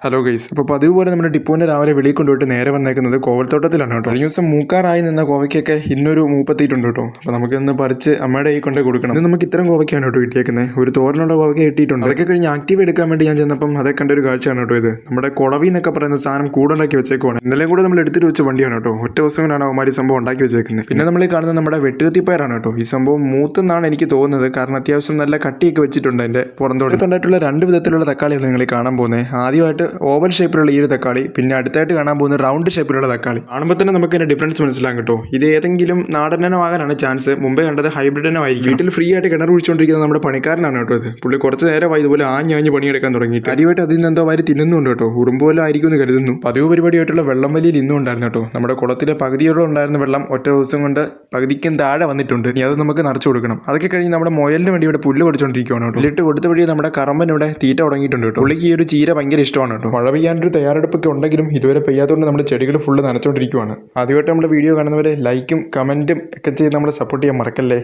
Hello guys, അപ്പോൾ പതിവ് പോലെ നമ്മുടെ ടിപ്പുവിനെ രാവിലെ വെളിയിൽ കൊണ്ടുപോയിട്ട് നേരെ വന്നേക്കുന്നത് കോവൽത്തോട്ടത്തിലാണ് കേട്ടോ. കഴിഞ്ഞ ദിവസം മൂക്കാറായി നിന്ന കോവയ്ക്കൊക്കെ ഇന്നൊരു മൂപ്പത്തിയിട്ടുണ്ട് കേട്ടോ. അപ്പോൾ നമുക്കിന്ന് പറിച്ച് അമ്മയുടെ കൈ കൊണ്ട് കൊടുക്കണം. ഇത് നമുക്ക് ഇത്തരം കോവയ്ക്കാണ് കേട്ടോ കിട്ടിയേക്കുന്നത്. ഒരു തോരനുള്ള കോവയ്ക്ക് കിട്ടിയിട്ടുണ്ട്. അതൊക്കെ കഴിഞ്ഞ് ആക്റ്റീവ് എടുക്കാൻ വേണ്ടി ഞാൻ ചെന്നപ്പം അതൊക്കെ കണ്ടൊരു കാഴ്ചയാണ് കേട്ടോ. ഇത് നമ്മുടെ കുളവി എന്നൊക്കെ പറയുന്ന സാധനം കൂടുണ്ടാക്കി വെച്ചേക്കുവാണ്. ഇന്നലെയും കൂടെ നമ്മൾ എടുത്തിട്ട് വെച്ച വണ്ടിയാണ് കേട്ടോ. ഒറ്റ ദിവസം കൊണ്ടാണ് അവന്മാർ സംഭവം ഉണ്ടാക്കി വെച്ചേക്കുന്നത്. പിന്നെ നമ്മൾ ഈ കാണുന്നത് നമ്മുടെ വെട്ടുകത്തിപ്പയറാണ് കേട്ടോ. ഈ സംഭവം മൂത്തെന്നാണ് എനിക്ക് തോന്നുന്നത്. കാരണം അത്യാവശ്യം നല്ല കട്ടിയൊക്കെ വെച്ചിട്ടുണ്ട്. എൻ്റെ പുറന്തോട്ടത്തുണ്ടായിട്ടുള്ള രണ്ട് വിധത്തിലുള്ള തക്കാളിയാണ് നിങ്ങൾ കാണാൻ പോകുന്നത്. ആദ്യമായിട്ട് ഓവൽ ഷേപ്പിലുള്ള ഈ ഒരു തക്കാളി, പിന്നെ അടുത്തായിട്ട് കാണാൻ പോകുന്ന റൗണ്ട് ഷേപ്പിലുള്ള തക്കാളി. കാണുമ്പോൾ തന്നെ നമുക്ക് അതിന്റെ ഡിഫറൻസ് മനസ്സിലാകും കേട്ടോ. ഇത് ഏതെങ്കിലും നാടനോ ആകാനാണ് ചാൻസ്. മുമ്പേ കണ്ടത് ഹൈബ്രിഡിനോ ആയിരിക്കും. വീട്ടിൽ ഫ്രീ ആയിട്ട് കിണർ കുഴിച്ചുകൊണ്ടിരിക്കുന്ന നമ്മുടെ പണിക്കാരനാണ് കേട്ടോ ഇത്. പുള്ളി കുറച്ച് നേരമായി ഇതുപോലെ ആഞ്ഞാഞ്ഞ് പണിയെടുക്കാൻ തുടങ്ങിയിട്ട് കാര്യമായിട്ട് അതിൽ നിന്ന് എന്തോ വാരി തിന്നുന്നുണ്ട് കേട്ടോ. ഉറുമ്പ് പോലും ആയിരിക്കും എന്ന് കരുതുന്നു. പതിവ് പരിപാടിയായിട്ടുള്ള വെള്ളം വലിയിൽ ഇന്നും ഉണ്ടായിരുന്നു കേട്ടോ. നമ്മുടെ കുളത്തിലെ പകുതിയോടെ ഉണ്ടായിരുന്ന വെള്ളം ഒറ്റ ദിവസം കൊണ്ട് പകുതിക്കും താഴെ വന്നിട്ടുണ്ട്. ഇനി അത് നമുക്ക് നിറച്ചു കൊടുക്കണം. അതൊക്കെ കഴിഞ്ഞ് നമ്മുടെ മുയലിന് വേണ്ടി ഇവിടെ പുല്ല് പറിച്ചുകൊണ്ടിരിക്കുകയാണ് കേട്ടോ. പുല്ലിട്ട് കൊടുത്ത വഴി നമ്മുടെ കറമ്പൻ ഇവിടെ തീറ്റ തുടങ്ങിയിട്ടുണ്ട് കേട്ടോ. പുള്ളിക്ക് ഈ ഒരു ചീര ഭയങ്കര ഇഷ്ടമാണ് കേട്ടോ. മഴ പെയ്യാനൊരു തയ്യാറെടുപ്പൊക്കെ ഉണ്ടെങ്കിലും ഇതുവരെ പെയ്യാത്തതുകൊണ്ട് നമ്മുടെ ചെടികൾ ഫുള്ള് നനച്ചുകൊണ്ടിരിക്കുകയാണ്. ആദ്യമായിട്ട് നമ്മുടെ വീഡിയോ കാണുന്നവരെ ലൈക്കും കമൻറ്റും ഒക്കെ ചെയ്ത് നമ്മളെ സപ്പോർട്ട് ചെയ്യാൻ മറക്കല്ലേ.